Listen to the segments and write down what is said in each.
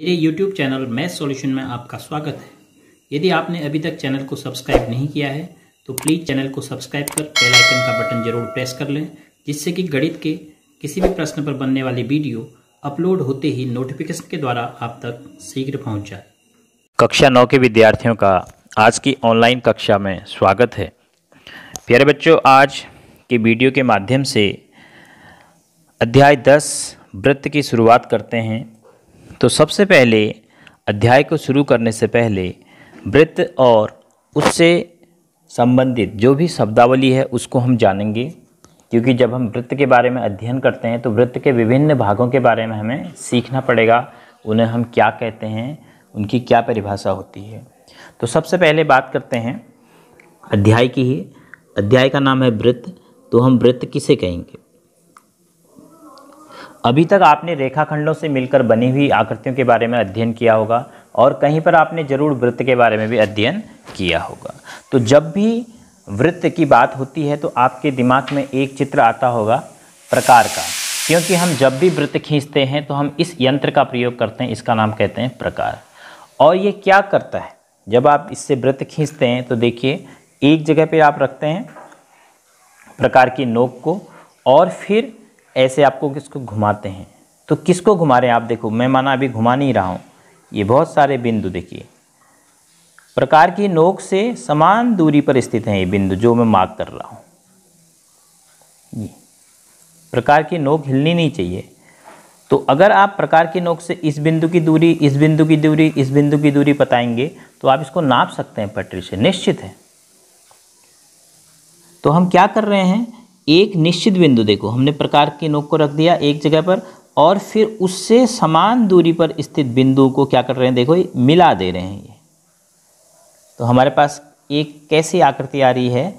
मेरे YouTube channel math solution में आपका स्वागत है। यदि आपने अभी तक चैनल को सब्सक्राइब नहीं किया है तो प्लीज़ चैनल को सब्सक्राइब कर बेल आइकन का बटन जरूर प्रेस कर लें, जिससे कि गणित के किसी भी प्रश्न पर बनने वाली वीडियो अपलोड होते ही नोटिफिकेशन के द्वारा आप तक शीघ्र पहुंच जाए। कक्षा 9 के विद्यार्थियों का आज की ऑनलाइन कक्षा में स्वागत है। प्यारे बच्चों, आज के वीडियो के माध्यम से अध्याय 10 वृत्त की शुरुआत करते हैं। तो सबसे पहले अध्याय को शुरू करने से पहले वृत्त और उससे संबंधित जो भी शब्दावली है उसको हम जानेंगे, क्योंकि जब हम वृत्त के बारे में अध्ययन करते हैं तो वृत्त के विभिन्न भागों के बारे में हमें सीखना पड़ेगा। उन्हें हम क्या कहते हैं, उनकी क्या परिभाषा होती है। तो सबसे पहले बात करते हैं अध्याय की ही। अध्याय का नाम है वृत्त। तो हम वृत्त किसे कहेंगे? अभी तक आपने रेखाखंडों से मिलकर बनी हुई आकृतियों के बारे में अध्ययन किया होगा और कहीं पर आपने जरूर वृत्त के बारे में भी अध्ययन किया होगा। तो जब भी वृत्त की बात होती है तो आपके दिमाग में एक चित्र आता होगा प्रकार का, क्योंकि हम जब भी वृत्त खींचते हैं तो हम इस यंत्र का प्रयोग करते हैं। इसका नाम कहते हैं प्रकार। और ये क्या करता है, जब आप इससे वृत्त खींचते हैं तो देखिए एक जगह पे आप रखते हैं प्रकार की नोक को और फिर ऐसे आपको किसको घुमाते हैं। तो किसको घुमा रहे हैं आप देखो, मैं माना अभी घुमा नहीं रहा हूँ। ये बहुत सारे बिंदु देखिए प्रकार की नोक से समान दूरी पर स्थित हैं। ये बिंदु जो मैं मार्क कर रहा हूँ, ये प्रकार की नोक हिलनी नहीं चाहिए। तो अगर आप प्रकार की नोक से इस बिंदु की दूरी, इस बिंदु की दूरी, इस बिंदु की दूरी बताएंगे तो आप इसको नाप सकते हैं पटरी से, निश्चित है। तो हम क्या कर रहे हैं, एक निश्चित बिंदु देखो हमने प्रकार की नोक को रख दिया एक जगह पर और फिर उससे समान दूरी पर स्थित बिंदु को क्या कर रहे हैं, देखो ये मिला दे रहे हैं। ये तो हमारे पास एक कैसी आकृति आ रही है,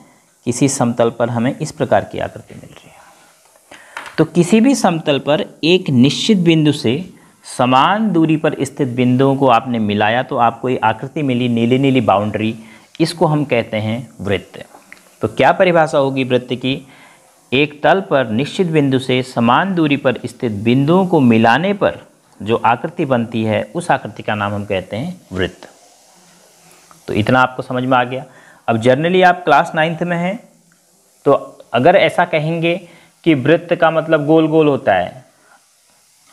किसी समतल पर हमें इस प्रकार की आकृति मिल रही है। तो किसी भी समतल पर एक निश्चित बिंदु से समान दूरी पर स्थित बिंदुओं को आपने मिलाया तो आपको ये आकृति मिली, नीली नीली बाउंड्री। इसको हम कहते हैं वृत्त। तो क्या परिभाषा होगी वृत्त की? एक तल पर निश्चित बिंदु से समान दूरी पर स्थित बिंदुओं को मिलाने पर जो आकृति बनती है उस आकृति का नाम हम कहते हैं वृत्त। तो इतना आपको समझ में आ गया। अब जनरली आप क्लास 9th में हैं तो अगर ऐसा कहेंगे कि वृत्त का मतलब गोल गोल होता है,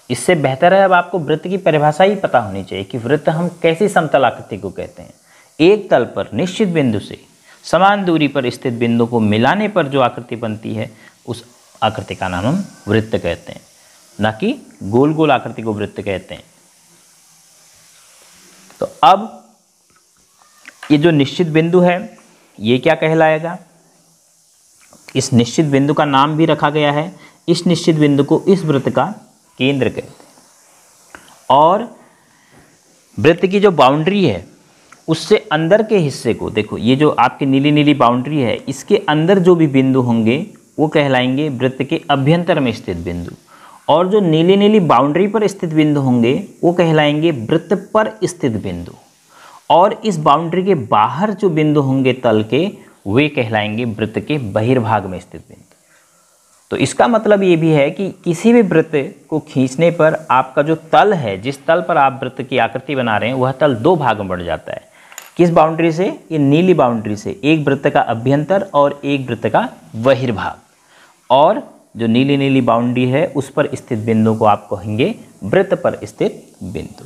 इससे बेहतर है अब आपको वृत्त की परिभाषा ही पता होनी चाहिए कि वृत्त हम कैसी समतल आकृति को कहते हैं। एक तल पर निश्चित बिंदु से समान दूरी पर स्थित बिंदु को मिलाने पर जो आकृति बनती है उस आकृति का नाम हम वृत्त कहते हैं, ना कि गोल गोल आकृति को वृत्त कहते हैं। तो अब ये जो निश्चित बिंदु है ये क्या कहलाएगा? इस निश्चित बिंदु का नाम भी रखा गया है। इस निश्चित बिंदु को इस वृत्त का केंद्र कहते हैं। और वृत्त की जो बाउंड्री है उससे अंदर के हिस्से को देखो, ये जो आपकी नीली नीली बाउंड्री है इसके अंदर जो भी बिंदु होंगे वो कहलाएंगे वृत्त के अभ्यंतर में स्थित बिंदु। और जो नीली नीली बाउंड्री पर स्थित बिंदु होंगे वो कहलाएंगे वृत्त पर स्थित बिंदु। और इस बाउंड्री के बाहर जो बिंदु होंगे तल के, वे कहलाएंगे वृत्त के बहिर्भाग में स्थित बिंदु। तो इसका मतलब ये भी है कि किसी भी वृत्त को खींचने पर आपका जो तल है, जिस तल पर आप वृत्त की आकृति बना रहे हैं, वह तल दो भाग में बढ़ जाता है। किस बाउंड्री से? ये नीली बाउंड्री से। एक वृत्त का अभ्यंतर और एक वृत्त का बहिर्भाग। और जो नीली नीली बाउंड्री है उस पर स्थित बिंदु को आप कहेंगे वृत्त पर स्थित बिंदु।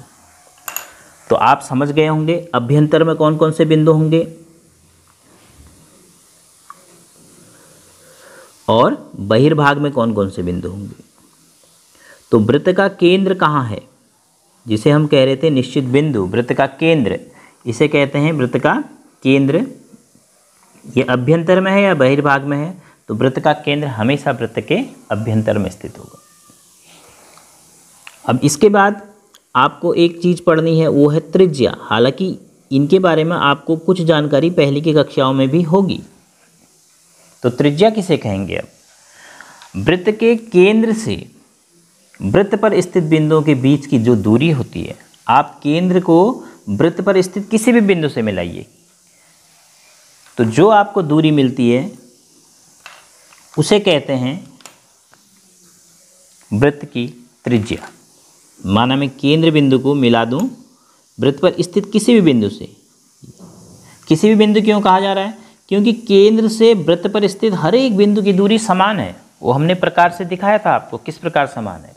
तो आप समझ गए होंगे अभ्यंतर में कौन कौन से बिंदु होंगे और बहिर्भाग में कौन कौन से बिंदु होंगे। तो वृत्त का केंद्र कहाँ है, जिसे हम कह रहे थे निश्चित बिंदु, वृत्त का केंद्र, इसे कहते हैं वृत्त का केंद्र। ये अभ्यंतर में है या बहिर्भाग में है? तो वृत्त का केंद्र हमेशा वृत्त के अभ्यंतर में स्थित होगा। अब इसके बाद आपको एक चीज़ पढ़नी है, वो है त्रिज्या। हालांकि इनके बारे में आपको कुछ जानकारी पहले की कक्षाओं में भी होगी। तो त्रिज्या किसे कहेंगे? अब वृत्त के केंद्र से वृत्त पर स्थित बिंदुओं के बीच की जो दूरी होती है, आप केंद्र को वृत्त पर स्थित किसी भी बिंदु से मिलाइए तो जो आपको दूरी मिलती है उसे कहते हैं वृत्त की त्रिज्या। माना मैं केंद्र बिंदु को मिला दूं वृत्त पर स्थित किसी भी बिंदु से। किसी भी बिंदु क्यों कहा जा रहा है? क्योंकि केंद्र से वृत्त पर स्थित हर एक बिंदु की दूरी समान है। वो हमने प्रकार से दिखाया था आपको किस प्रकार समान है।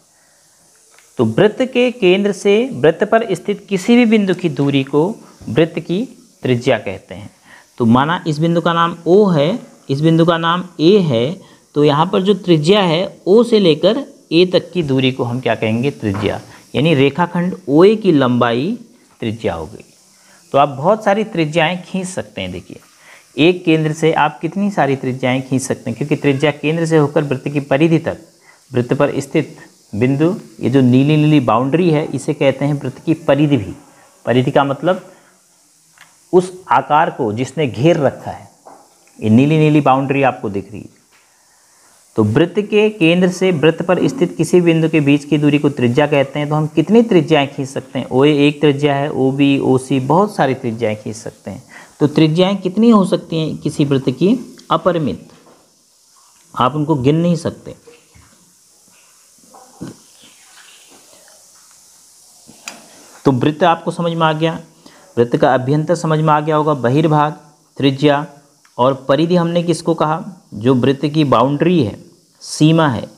तो वृत्त के केंद्र से वृत्त पर स्थित किसी भी बिंदु की दूरी को वृत्त की त्रिज्या कहते हैं। तो माना इस बिंदु का नाम O है, इस बिंदु का नाम A है, तो यहाँ पर जो त्रिज्या है O से लेकर A तक की दूरी को हम क्या कहेंगे? त्रिज्या। यानी रेखाखंड OA की लंबाई त्रिज्या हो गई। तो आप बहुत सारी त्रिज्याएं खींच सकते हैं। देखिए, एक केंद्र से आप कितनी सारी त्रिज्याएं खींच सकते हैं, क्योंकि त्रिज्या केंद्र से होकर वृत्त की परिधि तक वृत्त पर स्थित बिंदु, ये जो नीली नीली बाउंड्री है इसे कहते हैं वृत्त की परिधि भी। परिधि का मतलब उस आकार को जिसने घेर रखा है। ये नीली नीली बाउंड्री आपको दिख रही है। तो वृत्त के केंद्र से वृत्त पर स्थित किसी बिंदु के बीच की दूरी को त्रिज्या कहते हैं। तो हम कितनी त्रिज्याएं खींच सकते हैं? OA एक त्रिज्या है, OB, OC बहुत सारी त्रिज्याएं खींच सकते हैं। तो त्रिज्याएं कितनी हो सकती हैं किसी वृत्त की? अपरिमित। आप उनको गिन नहीं सकते। तो वृत्त आपको समझ में आ गया, वृत्त का अभ्यंतर समझ में आ गया होगा, बहिर्भाग, त्रिज्या और परिधि हमने किसको कहा? जो वृत्त की बाउंड्री है, सीमा है,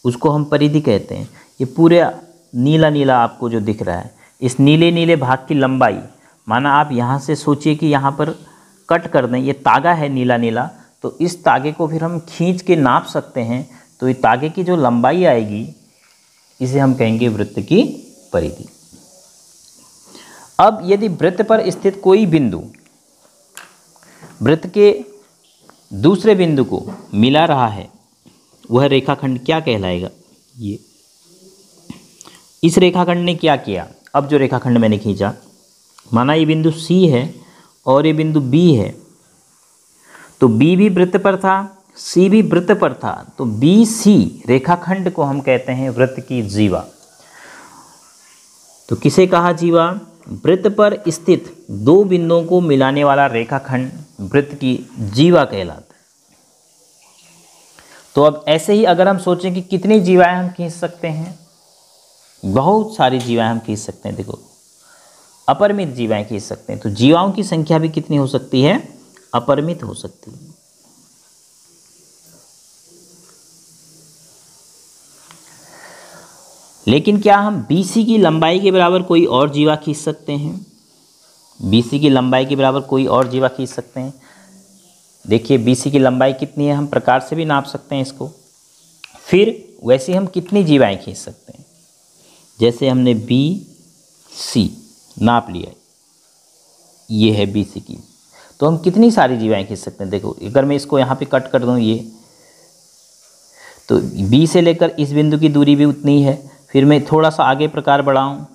उसको हम परिधि कहते हैं। ये पूरे नीला नीला आपको जो दिख रहा है, इस नीले नीले भाग की लंबाई, माना आप यहाँ से सोचिए कि यहाँ पर कट कर दें, ये तागा है नीला नीला, तो इस तागे को फिर हम खींच के नाप सकते हैं। तो ये तागे की जो लंबाई आएगी इसे हम कहेंगे वृत्त की परिधि। अब यदि वृत्त पर स्थित कोई बिंदु वृत्त के दूसरे बिंदु को मिला रहा है, वह रेखाखंड क्या कहलाएगा? ये इस रेखाखंड ने क्या किया? अब जो रेखाखंड मैंने खींचा, माना ये बिंदु C है और ये बिंदु B है, तो B भी वृत्त पर था, C भी वृत्त पर था, तो BC रेखाखंड को हम कहते हैं वृत्त की जीवा। तो किसे कहा जीवा? वृत्त पर स्थित दो बिंदुओं को मिलाने वाला रेखाखंड वृत्त की जीवा कहलाता है। तो अब ऐसे ही अगर हम सोचें कि कितनी जीवाएं हम खींच सकते हैं, बहुत सारी जीवाएं हम खींच सकते हैं। देखो, अपरिमित जीवाएं खींच सकते हैं। तो जीवाओं की संख्या भी कितनी हो सकती है? अपरिमित हो सकती है। लेकिन क्या हम BC की लंबाई के बराबर कोई और जीवा खींच सकते हैं? BC की लंबाई के बराबर कोई और जीवा खींच सकते हैं। देखिए, BC की लंबाई कितनी है, हम प्रकार से भी नाप सकते हैं इसको। फिर वैसे हम कितनी जीवाएं खींच सकते हैं? जैसे हमने BC नाप लिया, ये है BC की, तो हम कितनी सारी जीवाएं खींच सकते हैं? देखो, अगर मैं इसको यहाँ पे कट कर दूँ, ये तो B से लेकर इस बिंदु की दूरी भी उतनी है। फिर मैं थोड़ा सा आगे प्रकार बढ़ाऊँ,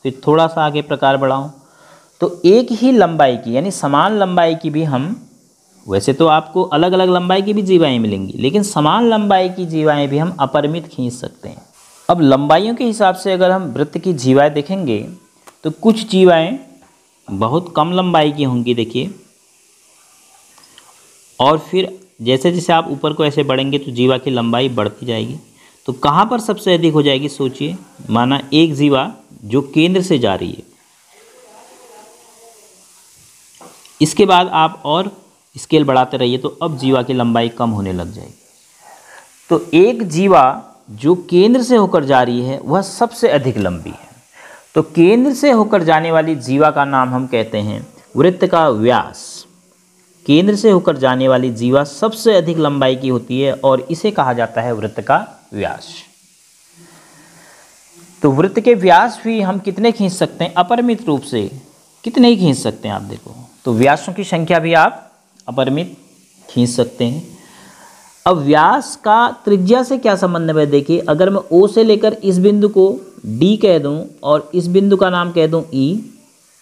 फिर थोड़ा सा आगे प्रकार बढ़ाऊँ, तो एक ही लंबाई की यानी समान लंबाई की भी हम, वैसे तो आपको अलग अलग लंबाई की भी जीवाएं मिलेंगी, लेकिन समान लंबाई की जीवाएं भी हम अपरिमित खींच सकते हैं। अब लंबाइयों के हिसाब से अगर हम वृत्त की जीवाएं देखेंगे तो कुछ जीवाएं बहुत कम लंबाई की होंगी, देखिए, और फिर जैसे जैसे आप ऊपर को ऐसे बढ़ेंगे तो जीवा की लंबाई बढ़ती जाएगी। तो कहाँ पर सबसे अधिक हो जाएगी? सोचिए, माना एक जीवा जो केंद्र से जा रही है, इसके बाद आप और स्केल बढ़ाते रहिए तो अब जीवा की लंबाई कम होने लग जाएगी। तो एक जीवा जो केंद्र से होकर जा रही है वह सबसे अधिक लंबी है। तो केंद्र से होकर जाने वाली जीवा का नाम हम कहते हैं वृत्त का व्यास। केंद्र से होकर जाने वाली जीवा सबसे अधिक लंबाई की होती है और इसे कहा जाता है वृत्त का व्यास। तो वृत्त के व्यास भी हम कितने खींच सकते हैं? अपरिमित रूप से कितने ही खींच सकते हैं आप देखो। तो व्यासों की संख्या भी आप अपरिमित खींच सकते हैं। अब व्यास का त्रिज्या से क्या संबंध है? देखिए, अगर मैं O से लेकर इस बिंदु को D कह दूं और इस बिंदु का नाम कह दूं E,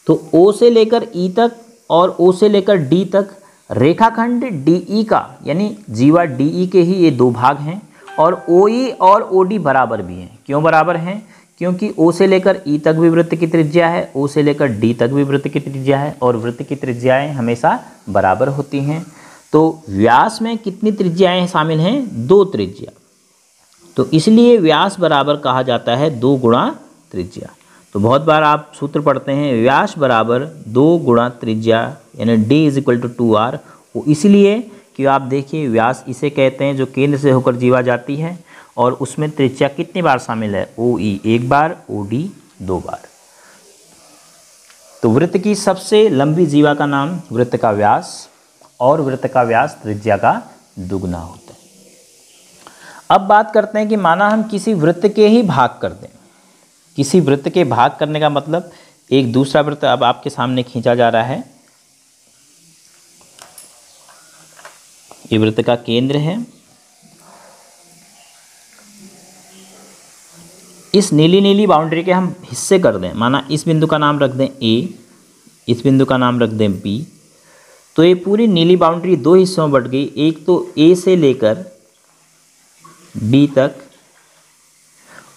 तो O से लेकर E तक और O से लेकर D तक रेखाखंड DE का यानी जीवा DE के ही ये दो भाग हैं और OE और OD बराबर भी हैं। क्यों बराबर हैं? क्योंकि O से लेकर E तक भी वृत्त की त्रिज्या है, O से लेकर D तक भी वृत्त की त्रिज्या है और वृत्त की त्रिज्याएं हमेशा बराबर होती हैं। तो व्यास में कितनी त्रिज्याएं शामिल हैं? दो त्रिज्या। तो इसलिए व्यास बराबर कहा जाता है 2 गुणा त्रिज्या। तो बहुत बार आप सूत्र पढ़ते हैं व्यास बराबर 2 गुणा त्रिज्या, यानी d is equal to 2r। वो इसलिए कि आप देखिए व्यास इसे कहते हैं जो केंद्र से होकर जीवा जाती है, और उसमें त्रिज्या कितनी बार शामिल है, OE 1 बार, OD 2 बार। तो वृत्त की सबसे लंबी जीवा का नाम वृत्त का व्यास, और वृत्त का व्यास त्रिज्या का दुगना होता है। अब बात करते हैं कि माना हम किसी वृत्त के ही भाग कर दें। किसी वृत्त के भाग करने का मतलब एक दूसरा वृत्त अब आपके सामने खींचा जा रहा है। ये वृत्त का केंद्र है। इस नीली नीली बाउंड्री के हम हिस्से कर दें, माना इस बिंदु का नाम रख दें A, इस बिंदु का नाम रख दें B। तो ये पूरी नीली बाउंड्री दो हिस्सों में बट गई, एक तो A से लेकर B तक,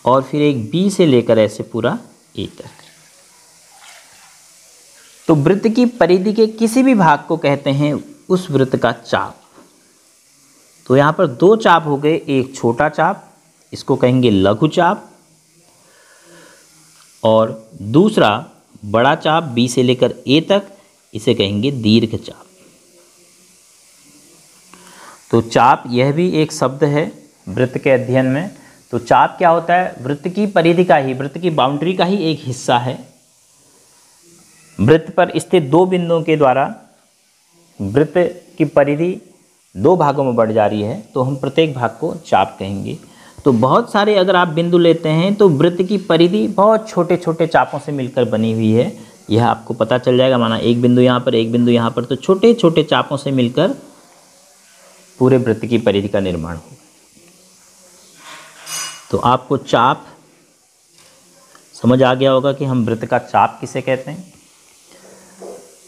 और फिर एक B से लेकर ऐसे पूरा A तक। तो वृत्त की परिधि के किसी भी भाग को कहते हैं उस वृत्त का चाप। तो यहाँ पर दो चाप हो गए, एक छोटा चाप, इसको कहेंगे लघु चाप, और दूसरा बड़ा चाप B से लेकर A तक, इसे कहेंगे दीर्घ चाप। तो चाप यह भी एक शब्द है वृत्त के अध्ययन में। तो चाप क्या होता है, वृत्त की परिधि का ही, वृत्त की बाउंड्री का ही एक हिस्सा है। वृत्त पर स्थित दो बिंदुओं के द्वारा वृत्त की परिधि दो भागों में बढ़ जा रही है, तो हम प्रत्येक भाग को चाप कहेंगे। तो बहुत सारे अगर आप बिंदु लेते हैं तो वृत्त की परिधि बहुत छोटे छोटे चापों से मिलकर बनी हुई है, यह आपको पता चल जाएगा। माना एक बिंदु यहाँ पर, एक बिंदु यहाँ पर, तो छोटे छोटे चापों से मिलकर पूरे वृत्त की परिधि का निर्माण होगा। तो आपको चाप समझ आ गया होगा कि हम वृत्त का चाप किसे कहते हैं।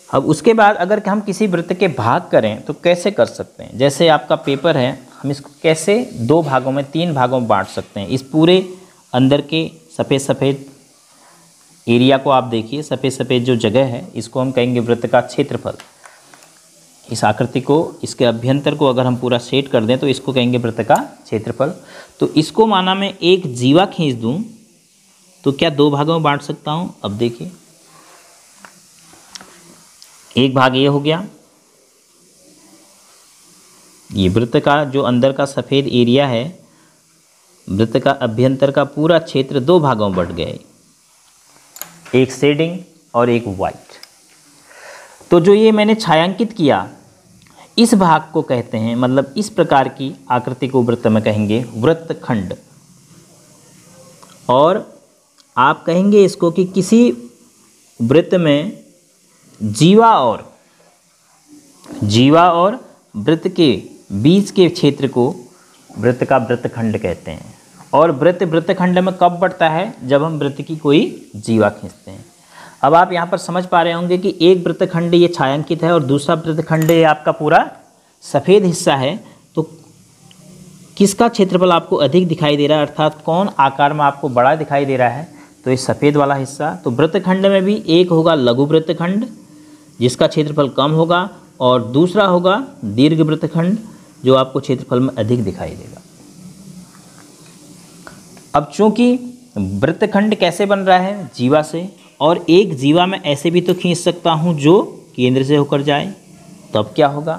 अब उसके बाद अगर हम किसी वृत्त के भाग करें तो कैसे कर सकते हैं। जैसे आपका पेपर है, हम इसको कैसे दो भागों में, तीन भागों में बांट सकते हैं। इस पूरे अंदर के सफ़ेद सफ़ेद एरिया को आप देखिए, सफ़ेद सफ़ेद जो जगह है, इसको हम कहेंगे वृत्त का क्षेत्रफल। इस आकृति को, इसके अभ्यंतर को अगर हम पूरा सेट कर दें तो इसको कहेंगे वृत्त का क्षेत्रफल। तो इसको माना मैं एक जीवा खींच दूं तो क्या दो भागों में बांट सकता हूं। अब देखिए, एक भाग ये हो गया, ये वृत्त का जो अंदर का सफ़ेद एरिया है, वृत्त का अभ्यंतर का पूरा क्षेत्र दो भागों में बट गए, एक शेडिंग और एक वाइट। तो जो ये मैंने छायांकित किया, इस भाग को कहते हैं, मतलब इस प्रकार की आकृति को वृत्त में कहेंगे वृत्तखंड। और आप कहेंगे इसको कि किसी वृत्त में जीवा और वृत्त के बीच के क्षेत्र को वृत्त का वृत्तखंड कहते हैं। और वृत्तखंड में कब बढ़ता है, जब हम वृत्त की कोई जीवा खींचते हैं। अब आप यहाँ पर समझ पा रहे होंगे कि एक वृत्तखंड ये छायांकित है और दूसरा वृत्तखंड ये आपका पूरा सफ़ेद हिस्सा है। तो किसका क्षेत्रफल आपको अधिक दिखाई दे रहा है, अर्थात कौन आकार में आपको बड़ा दिखाई दे रहा है, तो ये सफ़ेद वाला हिस्सा। तो वृत्तखंड में भी एक होगा लघु वृत्तखंड जिसका क्षेत्रफल कम होगा, और दूसरा होगा दीर्घ वृत्तखंड जो आपको क्षेत्रफल में अधिक दिखाई देगा। अब चूंकि वृत्तखंड कैसे बन रहा है, जीवा से, और एक जीवा में ऐसे भी तो खींच सकता हूं जो केंद्र से होकर जाए। तब क्या होगा,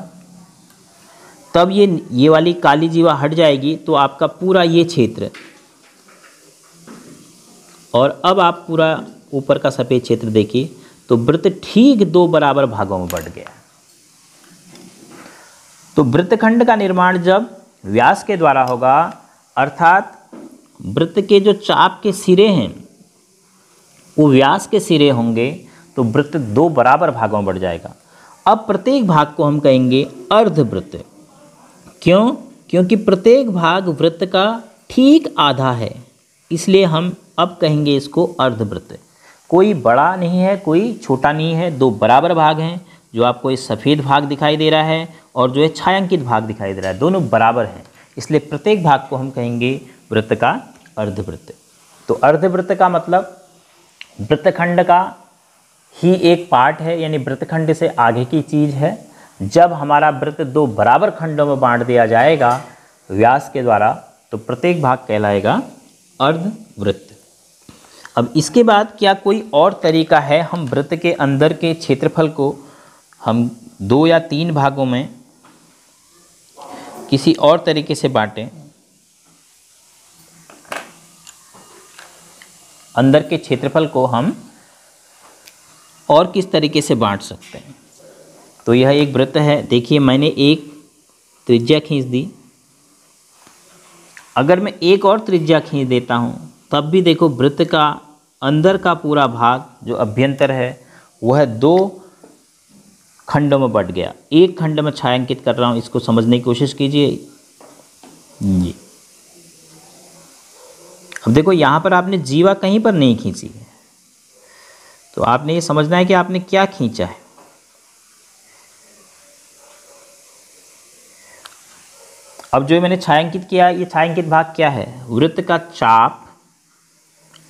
तब ये वाली काली जीवा हट जाएगी, तो आपका पूरा ये क्षेत्र, और अब आप पूरा ऊपर का सफ़ेद क्षेत्र देखिए, तो वृत्त ठीक दो बराबर भागों में बढ़ गया। तो वृत्तखंड का निर्माण जब व्यास के द्वारा होगा, अर्थात वृत्त के जो चाप के सिरे हैं वो व्यास के सिरे होंगे, तो वृत्त दो बराबर भागों में बढ़ जाएगा। अब प्रत्येक भाग को हम कहेंगे अर्धवृत्त। क्यों? क्योंकि प्रत्येक भाग वृत्त का ठीक आधा है, इसलिए हम अब कहेंगे इसको अर्धवृत्त। कोई बड़ा नहीं है, कोई छोटा नहीं है, दो बराबर भाग हैं। जो आपको ये सफ़ेद भाग दिखाई दे रहा है और जो है छायांकित भाग दिखाई दे रहा है, दोनों बराबर हैं, इसलिए प्रत्येक भाग को हम कहेंगे वृत्त का अर्धवृत्त। तो अर्धवृत्त का मतलब वृत्तखंड का ही एक पार्ट है, यानी वृत्तखंड से आगे की चीज़ है। जब हमारा वृत्त दो बराबर खंडों में बांट दिया जाएगा व्यास के द्वारा, तो प्रत्येक भाग कहलाएगा अर्धवृत्त। अब इसके बाद क्या कोई और तरीका है हम वृत्त के अंदर के क्षेत्रफल को हम 2 या 3 भागों में किसी और तरीके से बांटें? अंदर के क्षेत्रफल को हम और किस तरीके से बांट सकते हैं? तो यह एक वृत्त है। देखिए मैंने एक त्रिज्या खींच दी, अगर मैं एक और त्रिज्या खींच देता हूँ तब भी देखो वृत्त का अंदर का पूरा भाग जो अभ्यंतर है वह 2 खंडों में बट गया। एक खंड में छायांकित कर रहा हूँ, इसको समझने की कोशिश कीजिए जी। अब देखो यहाँ पर आपने जीवा कहीं पर नहीं खींची है, तो आपने ये समझना है कि आपने क्या खींचा है। अब जो मैंने छायांकित किया, ये छायांकित भाग क्या है? वृत्त का चाप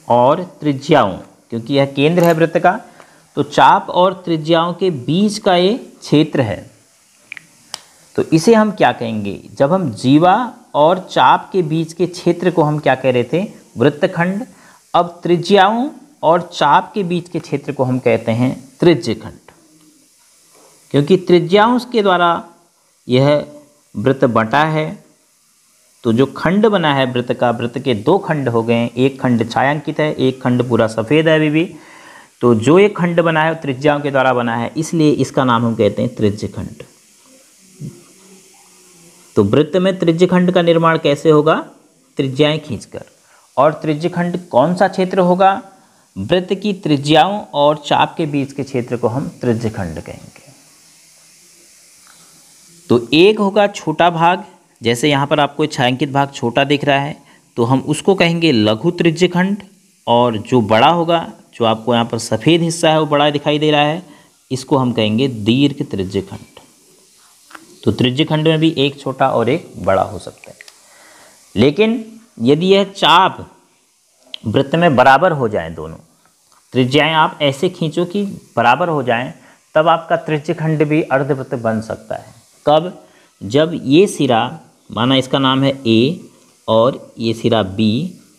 और त्रिज्याओं, क्योंकि यह केंद्र है वृत्त का, तो चाप और त्रिज्याओं के बीच का ये क्षेत्र है। तो इसे हम क्या कहेंगे? जब हम जीवा और चाप के बीच के क्षेत्र को हम क्या कह रहे थे? वृत्तखंड। अब त्रिज्याओं और चाप के बीच के क्षेत्र को हम कहते हैं त्रिज्यखंड, क्योंकि त्रिज्याओं के द्वारा यह वृत्त बटा है। तो जो खंड बना है वृत्त का, वृत्त के 2 खंड हो गए, एक खंड छायांकित है, एक खंड पूरा सफ़ेद है अभी भी। तो जो एक खंड बना है त्रिज्याओं के द्वारा बना है, इसलिए इसका नाम हम कहते हैं त्रिज्यखंड। तो वृत्त में त्रिज्यखंड का निर्माण कैसे होगा? त्रिज्याएं खींचकर। और त्रिज्यखंड कौन सा क्षेत्र होगा? वृत्त की त्रिज्याओं और चाप के बीच के क्षेत्र को हम त्रिज्यखंड कहेंगे। तो एक होगा छोटा भाग, जैसे यहाँ पर आपको छायांकित भाग छोटा दिख रहा है तो हम उसको कहेंगे लघु त्रिज्यखंड। और जो बड़ा होगा, जो आपको यहाँ पर सफ़ेद हिस्सा है वो बड़ा दिखाई दे रहा है, इसको हम कहेंगे दीर्घ त्रिज्यखंड। तो त्रिज्यखंड में भी एक छोटा और एक बड़ा हो सकता है। लेकिन यदि यह चाप वृत्त में बराबर हो जाए, दोनों त्रिज्याएं आप ऐसे खींचो कि बराबर हो जाएं, तब आपका त्रिज्यखंड भी अर्धवृत्त बन सकता है। कब? जब ये सिरा, माना इसका नाम है A और ये सिरा B,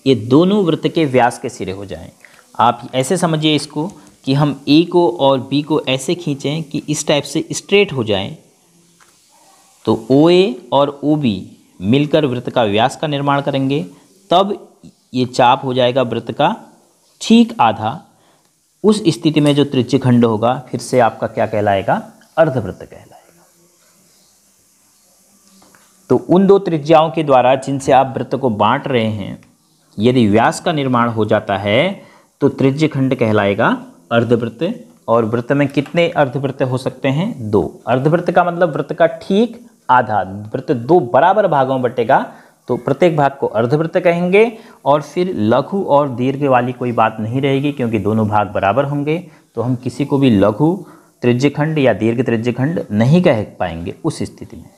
ये दोनों वृत्त के व्यास के सिरे हो जाएं। आप ऐसे समझिए इसको कि हम A को और B को ऐसे खींचें कि इस टाइप से स्ट्रेट हो जाएं, तो OA और OB मिलकर वृत्त का व्यास का निर्माण करेंगे, तब ये चाप हो जाएगा वृत्त का ठीक आधा। उस स्थिति में जो त्रिज्यखंड होगा फिर से आपका क्या कहलाएगा? अर्धवृत्त कहलाएगा। तो उन 2 त्रिज्याओं के द्वारा जिनसे आप वृत्त को बांट रहे हैं, यदि व्यास का निर्माण हो जाता है तो त्रिज्यखंड कहलाएगा अर्धवृत्त। और वृत्त में कितने अर्धवृत्त हो सकते हैं? 2। अर्धवृत्त का मतलब वृत्त का ठीक आधा। वृत्त 2 बराबर भागों में बटेगा तो प्रत्येक भाग को अर्धवृत्त कहेंगे। और फिर लघु और दीर्घ वाली कोई बात नहीं रहेगी, क्योंकि दोनों भाग बराबर होंगे, तो हम किसी को भी लघु त्रिज्यखंड या दीर्घ त्रिज्यखंड नहीं कह पाएंगे उस स्थिति में।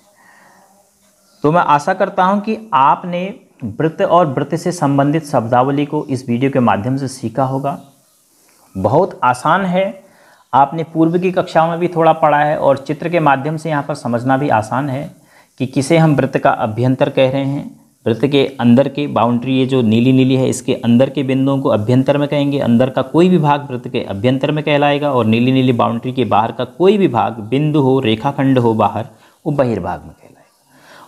तो मैं आशा करता हूं कि आपने वृत्त और वृत्त से संबंधित शब्दावली को इस वीडियो के माध्यम से सीखा होगा। बहुत आसान है, आपने पूर्व की कक्षाओं में भी थोड़ा पढ़ा है, और चित्र के माध्यम से यहाँ पर समझना भी आसान है कि किसे हम वृत्त का अभ्यंतर कह रहे हैं। वृत्त के अंदर के बाउंड्री, ये जो नीली नीली है, इसके अंदर के बिंदुओं को अभ्यंतर में कहेंगे। अंदर का कोई भी भाग वृत्त के अभ्यंतर में कहलाएगा, और नीली नीली बाउंड्री के बाहर का कोई भी भाग, बिंदु हो, रेखाखंड हो बाहर, वो बहिर्भाग में कहलाएगा।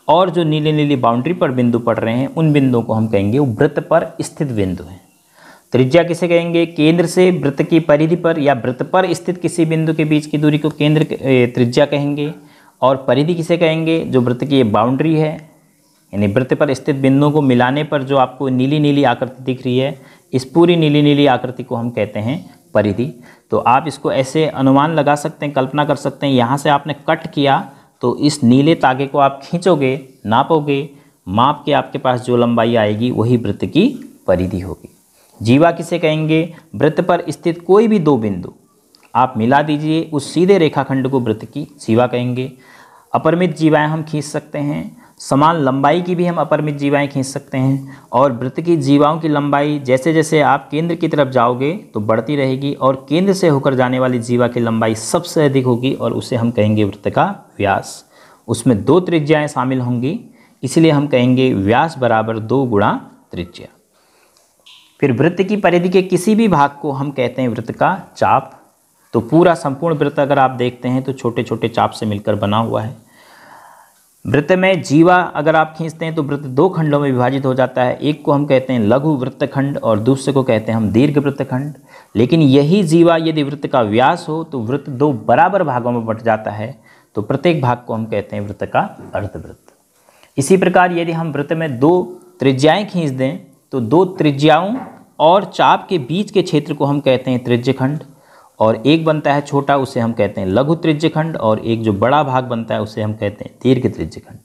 और जो नीली नीली बाउंड्री पर बिंदु पड़ रहे हैं, उन बिंदुओं को हम कहेंगे वो वृत्त पर स्थित बिंदु हैं। त्रिज्या किसे कहेंगे? केंद्र से वृत्त की परिधि पर या वृत्त पर स्थित किसी बिंदु के बीच की दूरी को केंद्र त्रिज्या कहेंगे। और परिधि किसे कहेंगे? जो वृत्त की बाउंड्री है, यानी वृत्त पर स्थित बिंदुओं को मिलाने पर जो आपको नीली नीली आकृति दिख रही है, इस पूरी नीली नीली आकृति को हम कहते हैं परिधि। तो आप इसको ऐसे अनुमान लगा सकते हैं, कल्पना कर सकते हैं। यहाँ से आपने कट किया तो इस नीले तागे को आप खींचोगे, नापोगे, माप के आपके पास जो लंबाई आएगी वही वृत्त की परिधि होगी। जीवा किसे कहेंगे? वृत्त पर स्थित कोई भी 2 बिंदु आप मिला दीजिए, उस सीधे रेखाखंड को वृत्त की जीवा कहेंगे। अपरिमित जीवाएं हम खींच सकते हैं, समान लंबाई की भी हम अपरिमित जीवाएं खींच सकते हैं। और वृत्त की जीवाओं की लंबाई जैसे जैसे आप केंद्र की तरफ जाओगे तो बढ़ती रहेगी, और केंद्र से होकर जाने वाली जीवा की लंबाई सबसे अधिक होगी, और उसे हम कहेंगे वृत्त का व्यास। उसमें 2 त्रिज्याएं शामिल होंगी, इसलिए हम कहेंगे व्यास बराबर 2 गुणा त्रिज्या। फिर वृत्त की परिधि के किसी भी भाग को हम कहते हैं वृत्त का चाप। तो पूरा संपूर्ण वृत्त अगर आप देखते हैं तो छोटे छोटे चाप से मिलकर बना हुआ है। वृत्त में जीवा अगर आप खींचते हैं तो वृत्त दो खंडों में विभाजित हो जाता है। एक को हम कहते हैं लघु वृत्तखंड और दूसरे को कहते हैं हम दीर्घ वृत्तखंड। लेकिन यही जीवा यदि वृत्त का व्यास हो तो वृत्त दो बराबर भागों में बंट जाता है, तो प्रत्येक भाग को हम कहते हैं वृत्त का अर्धवृत्त। इसी प्रकार यदि हम वृत्त में दो त्रिज्याएं खींच दें तो दो त्रिज्याओं और चाप के बीच के क्षेत्र को हम कहते हैं त्रिज्यखंड, और एक बनता है छोटा उसे हम कहते हैं लघु त्रिज्यखंड, और एक जो बड़ा भाग बनता है उसे हम कहते हैं दीर्घ त्रिज्यखंड।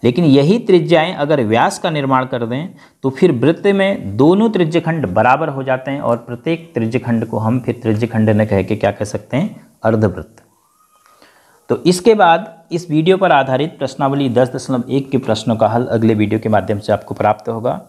लेकिन यही त्रिज्याएं अगर व्यास का निर्माण कर दें तो फिर वृत्त में दोनों त्रिज्यखंड बराबर हो जाते हैं, और प्रत्येक त्रिज्यखंड को हम फिर त्रिज्यखंड न कह के क्या कह सकते हैं, अर्धवृत्त। तो इसके बाद इस वीडियो पर आधारित प्रश्नावली 10.1 के प्रश्नों का हल अगले वीडियो के माध्यम से आपको प्राप्त होगा।